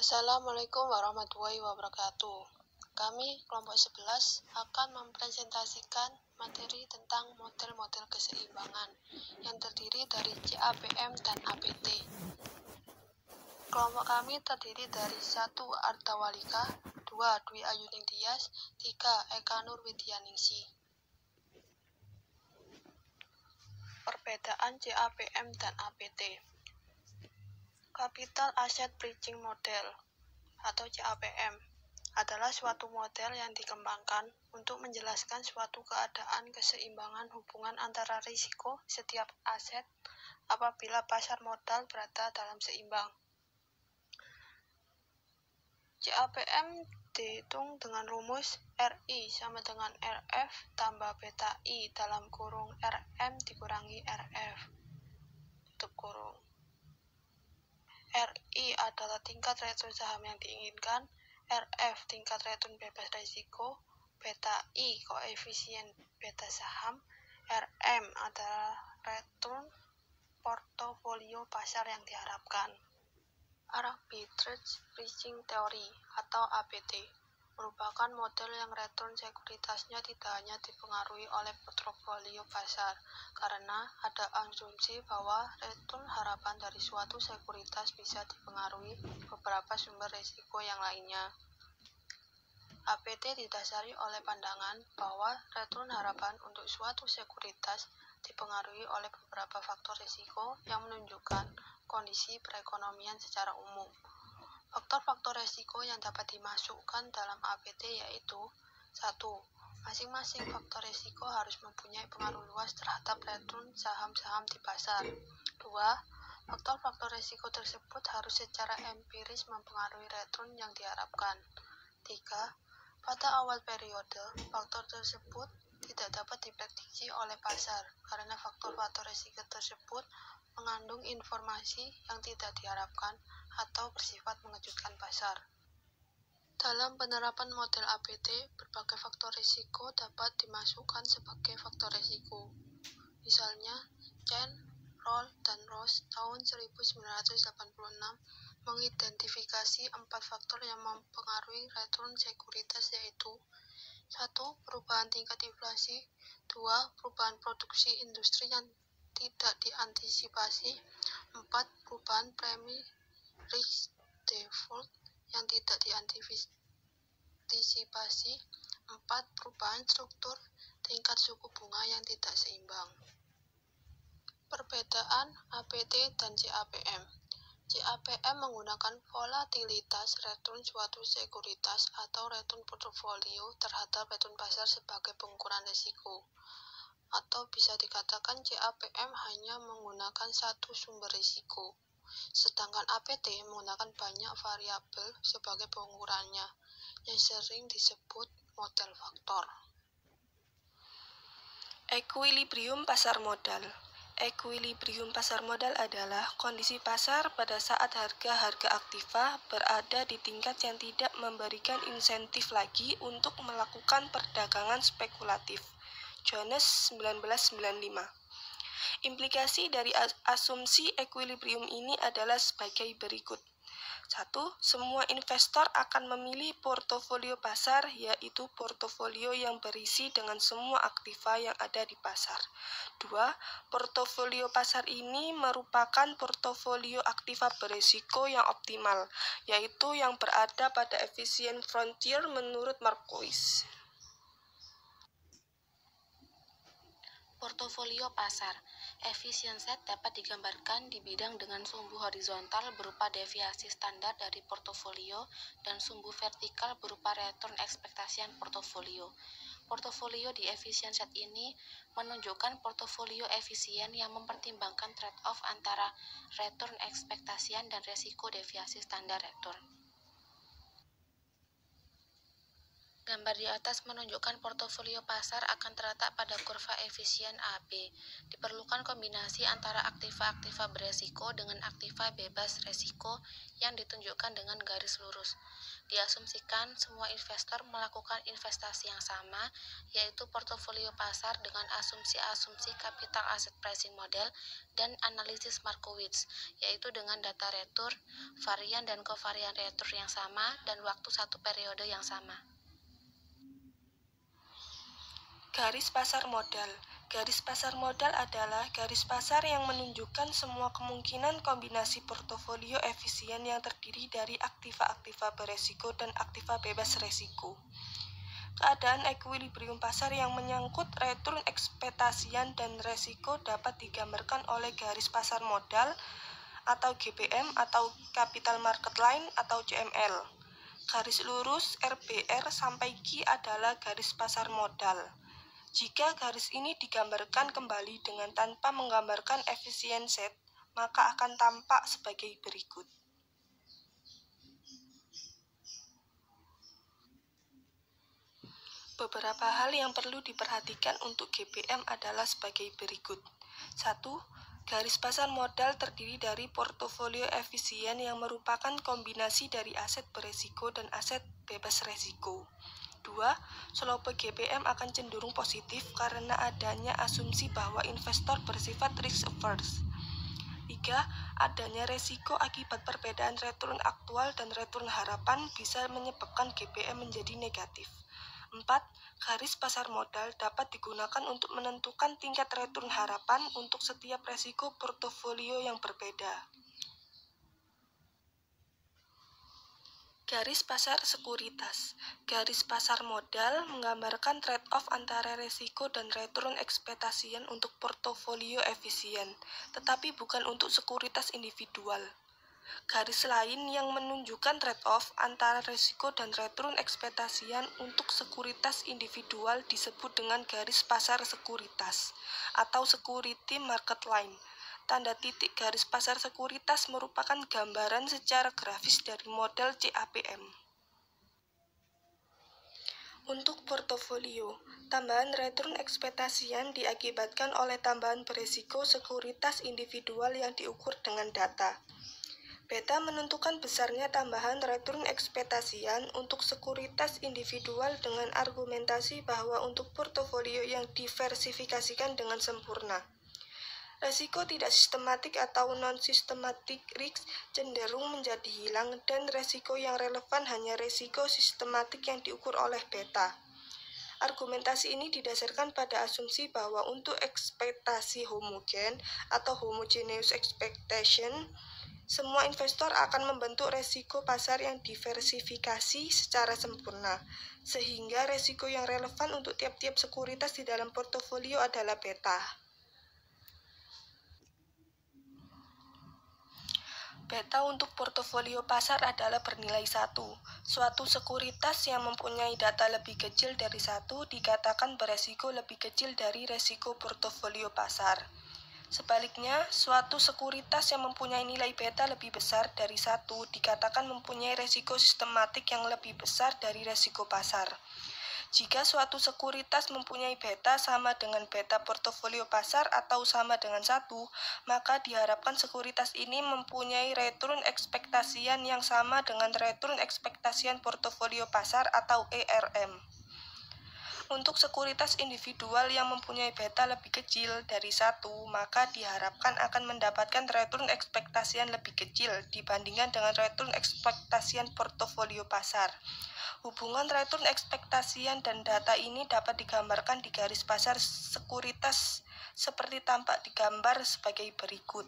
Assalamualaikum warahmatullahi wabarakatuh. Kami, kelompok 11, akan mempresentasikan materi tentang model-model keseimbangan yang terdiri dari CAPM dan APT. Kelompok kami terdiri dari 1. Arta Walika, 2. Dwi Ayuning Tias, 3. Eka Nur Widyaningsih. Perbedaan CAPM dan APT. Capital Asset Pricing Model atau CAPM adalah suatu model yang dikembangkan untuk menjelaskan suatu keadaan keseimbangan hubungan antara risiko setiap aset apabila pasar modal berada dalam seimbang. CAPM dihitung dengan rumus RI sama dengan RF tambah beta I dalam kurung RM dikurangi RF tutup kurung. RI adalah tingkat return saham yang diinginkan, RF tingkat return bebas risiko, beta I koefisien beta saham, RM adalah return portofolio pasar yang diharapkan. Arbitrage Pricing Theory atau APT merupakan model yang return sekuritasnya tidak hanya dipengaruhi oleh portofolio pasar, karena ada asumsi bahwa return harapan dari suatu sekuritas bisa dipengaruhi beberapa sumber risiko yang lainnya. APT didasari oleh pandangan bahwa return harapan untuk suatu sekuritas dipengaruhi oleh beberapa faktor risiko yang menunjukkan kondisi perekonomian secara umum. Faktor-faktor risiko yang dapat dimasukkan dalam APT yaitu 1. Masing-masing faktor risiko harus mempunyai pengaruh luas terhadap return saham-saham di pasar. 2. Faktor-faktor risiko tersebut harus secara empiris mempengaruhi return yang diharapkan. 3. Pada awal periode, faktor tersebut tidak dapat diprediksi oleh pasar karena faktor-faktor risiko tersebut mengandung informasi yang tidak diharapkan atau bersifat mengejutkan pasar. Dalam penerapan model APT, berbagai faktor risiko dapat dimasukkan sebagai faktor risiko. Misalnya, Chen, Roll, dan Ross tahun 1986 mengidentifikasi 4 faktor yang mempengaruhi return sekuritas yaitu 1. Perubahan tingkat inflasi, 2. Perubahan produksi industri yang tidak diantisipasi, 4. Perubahan premi risk default yang tidak diantisipasi, 4. Perubahan struktur tingkat suku bunga yang tidak seimbang. Perbedaan APT dan CAPM. CAPM menggunakan volatilitas return suatu sekuritas atau return portofolio terhadap return pasar sebagai pengukuran risiko. Atau bisa dikatakan CAPM hanya menggunakan satu sumber risiko, sedangkan APT menggunakan banyak variabel sebagai pengukurannya, yang sering disebut model faktor. Equilibrium pasar modal. Equilibrium pasar modal adalah kondisi pasar pada saat harga-harga aktiva berada di tingkat yang tidak memberikan insentif lagi untuk melakukan perdagangan spekulatif. Jones 1995. Implikasi dari asumsi equilibrium ini adalah sebagai berikut. 1. Semua investor akan memilih portofolio pasar, yaitu portofolio yang berisi dengan semua aktiva yang ada di pasar. 2. Portofolio pasar ini merupakan portofolio aktiva berisiko yang optimal, yaitu yang berada pada efisien frontier menurut Markowitz. Portofolio pasar. Efisien set dapat digambarkan di bidang dengan sumbu horizontal berupa deviasi standar dari portofolio dan sumbu vertikal berupa return ekspektasian portofolio. Portofolio di efisien set ini menunjukkan portofolio efisien yang mempertimbangkan trade-off antara return ekspektasian dan resiko deviasi standar return. Gambar di atas menunjukkan portofolio pasar akan terletak pada kurva efisien AB. Diperlukan kombinasi antara aktiva-aktiva beresiko dengan aktiva bebas resiko yang ditunjukkan dengan garis lurus. Diasumsikan semua investor melakukan investasi yang sama, yaitu portofolio pasar dengan asumsi-asumsi capital asset pricing model dan analisis Markowitz, yaitu dengan data return, varian dan kovarian return yang sama, dan waktu satu periode yang sama. Garis pasar modal. Garis pasar modal adalah garis pasar yang menunjukkan semua kemungkinan kombinasi portofolio efisien yang terdiri dari aktiva-aktiva beresiko dan aktiva bebas resiko. Keadaan ekuilibrium pasar yang menyangkut return ekspektasian dan resiko dapat digambarkan oleh garis pasar modal atau GPM atau Capital Market Line atau CML. Garis lurus RBR sampai Q adalah garis pasar modal. Jika garis ini digambarkan kembali dengan tanpa menggambarkan efisien set, maka akan tampak sebagai berikut. Beberapa hal yang perlu diperhatikan untuk GPM adalah sebagai berikut. 1. Garis pasar modal terdiri dari portofolio efisien yang merupakan kombinasi dari aset beresiko dan aset bebas resiko. 2. Slope GPM akan cenderung positif karena adanya asumsi bahwa investor bersifat risk averse. 3. Adanya resiko akibat perbedaan return aktual dan return harapan bisa menyebabkan GPM menjadi negatif. 4. Garis pasar modal dapat digunakan untuk menentukan tingkat return harapan untuk setiap resiko portofolio yang berbeda. Garis pasar sekuritas. Garis pasar modal menggambarkan trade-off antara resiko dan return ekspektasian untuk portofolio efisien, tetapi bukan untuk sekuritas individual. Garis lain yang menunjukkan trade-off antara resiko dan return ekspektasian untuk sekuritas individual disebut dengan garis pasar sekuritas atau security market line. Tanda titik garis pasar sekuritas merupakan gambaran secara grafis dari model CAPM. Untuk portofolio, tambahan return ekspektasian diakibatkan oleh tambahan beresiko sekuritas individual yang diukur dengan data. Beta menentukan besarnya tambahan return ekspektasian untuk sekuritas individual dengan argumentasi bahwa untuk portofolio yang diversifikasikan dengan sempurna, resiko tidak sistematik atau non-systematic risk cenderung menjadi hilang dan resiko yang relevan hanya resiko sistematik yang diukur oleh beta. Argumentasi ini didasarkan pada asumsi bahwa untuk ekspektasi homogen atau homogeneous expectation, semua investor akan membentuk resiko pasar yang diversifikasi secara sempurna, sehingga resiko yang relevan untuk tiap-tiap sekuritas di dalam portofolio adalah beta. Beta untuk portofolio pasar adalah bernilai 1. Suatu sekuritas yang mempunyai data lebih kecil dari 1 dikatakan beresiko lebih kecil dari resiko portofolio pasar. Sebaliknya, suatu sekuritas yang mempunyai nilai beta lebih besar dari 1 dikatakan mempunyai resiko sistematik yang lebih besar dari resiko pasar. Jika suatu sekuritas mempunyai beta sama dengan beta portofolio pasar atau sama dengan 1, maka diharapkan sekuritas ini mempunyai return ekspektasian yang sama dengan return ekspektasian portofolio pasar atau ERM. Untuk sekuritas individual yang mempunyai beta lebih kecil dari 1, maka diharapkan akan mendapatkan return ekspektasian lebih kecil dibandingkan dengan return ekspektasian portofolio pasar. Hubungan return ekspektasian dan data ini dapat digambarkan di garis pasar sekuritas seperti tampak di gambar sebagai berikut.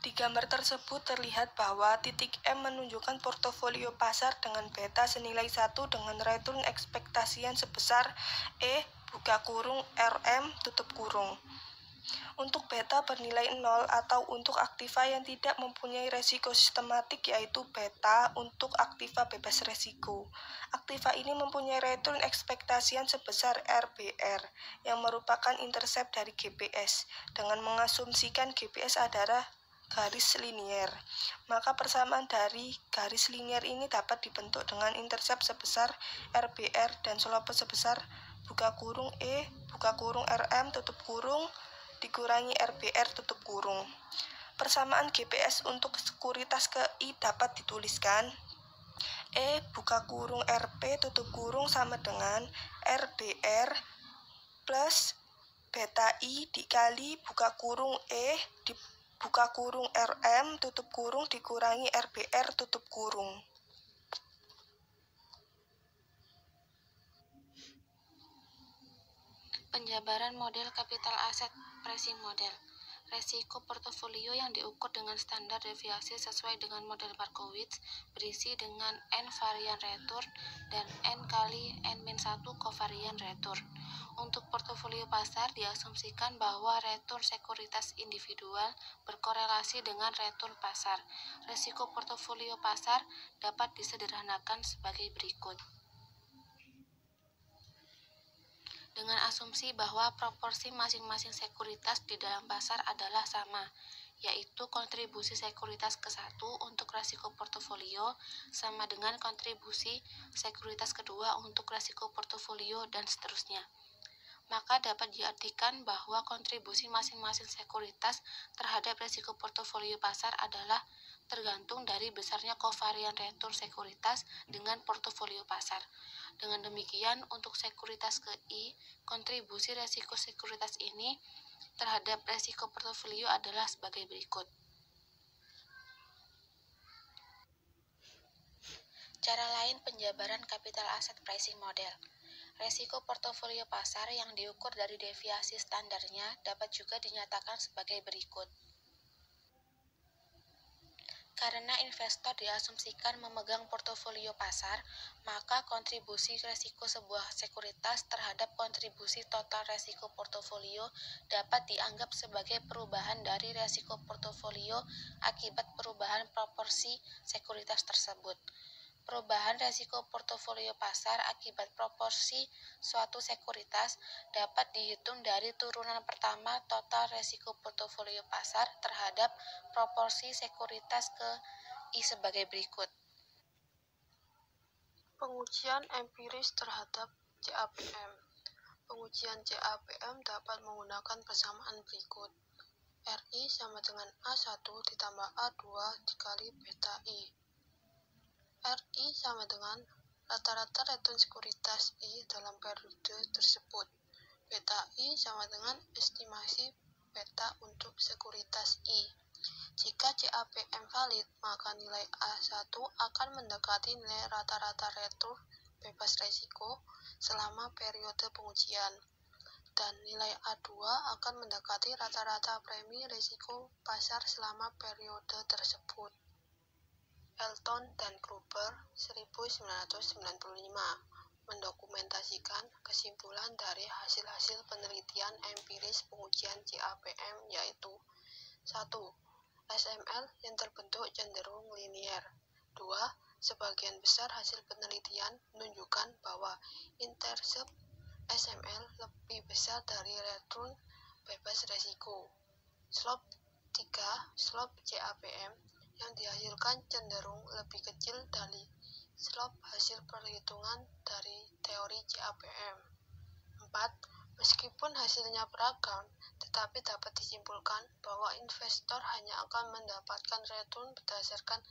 Di gambar tersebut terlihat bahwa titik M menunjukkan portofolio pasar dengan beta senilai 1 dengan return ekspektasian sebesar E buka kurung RM tutup kurung. Untuk beta bernilai 0 atau untuk aktiva yang tidak mempunyai resiko sistematik yaitu beta untuk aktiva bebas resiko. Aktiva ini mempunyai return ekspektasian sebesar RBR yang merupakan intercept dari GPS dengan mengasumsikan GPS adalah garis linier. Maka persamaan dari garis linier ini dapat dibentuk dengan intercept sebesar RBR dan slope sebesar buka kurung E buka kurung RM tutup kurung dikurangi RBR tutup kurung. Persamaan GPS untuk sekuritas ke I dapat dituliskan E buka kurung RP tutup kurung sama dengan RBR plus beta I dikali buka kurung E di buka kurung RM tutup kurung dikurangi RBR tutup kurung. Penjabaran model capital asset pricing model. Resiko portofolio yang diukur dengan standar deviasi sesuai dengan model Markowitz berisi dengan N varian return dan N kali N-1 covarian return. Untuk portofolio pasar diasumsikan bahwa return sekuritas individual berkorelasi dengan return pasar. Resiko portofolio pasar dapat disederhanakan sebagai berikut. Dengan asumsi bahwa proporsi masing-masing sekuritas di dalam pasar adalah sama, yaitu kontribusi sekuritas ke-1 untuk resiko portofolio sama dengan kontribusi sekuritas kedua untuk resiko portofolio dan seterusnya. Maka dapat diartikan bahwa kontribusi masing-masing sekuritas terhadap resiko portofolio pasar adalah tergantung dari besarnya covarian return sekuritas dengan portofolio pasar. Dengan demikian, untuk sekuritas ke I, kontribusi resiko sekuritas ini terhadap resiko portofolio adalah sebagai berikut. Cara lain penjabaran capital asset pricing model. Resiko portofolio pasar yang diukur dari deviasi standarnya dapat juga dinyatakan sebagai berikut. Karena investor diasumsikan memegang portofolio pasar, maka kontribusi resiko sebuah sekuritas terhadap kontribusi total resiko portofolio dapat dianggap sebagai perubahan dari resiko portofolio akibat perubahan proporsi sekuritas tersebut. Perubahan resiko portofolio pasar akibat proporsi suatu sekuritas dapat dihitung dari turunan pertama total resiko portofolio pasar terhadap proporsi sekuritas ke I sebagai berikut. Pengujian empiris terhadap CAPM. Pengujian CAPM dapat menggunakan persamaan berikut. RI sama dengan A1 ditambah A2 dikali beta I. RI sama dengan rata-rata return sekuritas I dalam periode tersebut. Beta I sama dengan estimasi beta untuk sekuritas I. Jika CAPM valid, maka nilai A1 akan mendekati nilai rata-rata return bebas resiko selama periode pengujian, dan nilai A2 akan mendekati rata-rata premi risiko pasar selama periode tersebut. Elton dan Gruber 1995 mendokumentasikan kesimpulan dari hasil-hasil penelitian empiris pengujian CAPM, yaitu 1. SML yang terbentuk cenderung linier. 2. Sebagian besar hasil penelitian menunjukkan bahwa intercept SML lebih besar dari return bebas resiko. Slope 3. Slope CAPM yang dihasilkan cenderung lebih kecil dari slope hasil perhitungan dari teori CAPM. 4. Meskipun hasilnya beragam, tetapi dapat disimpulkan bahwa investor hanya akan mendapatkan return berdasarkan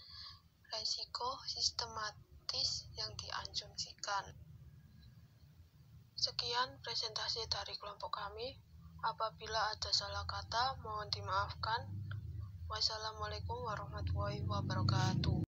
risiko sistematis yang diasumsikan. Sekian presentasi dari kelompok kami. Apabila ada salah kata, mohon dimaafkan. Wassalamualaikum warahmatullahi wabarakatuh.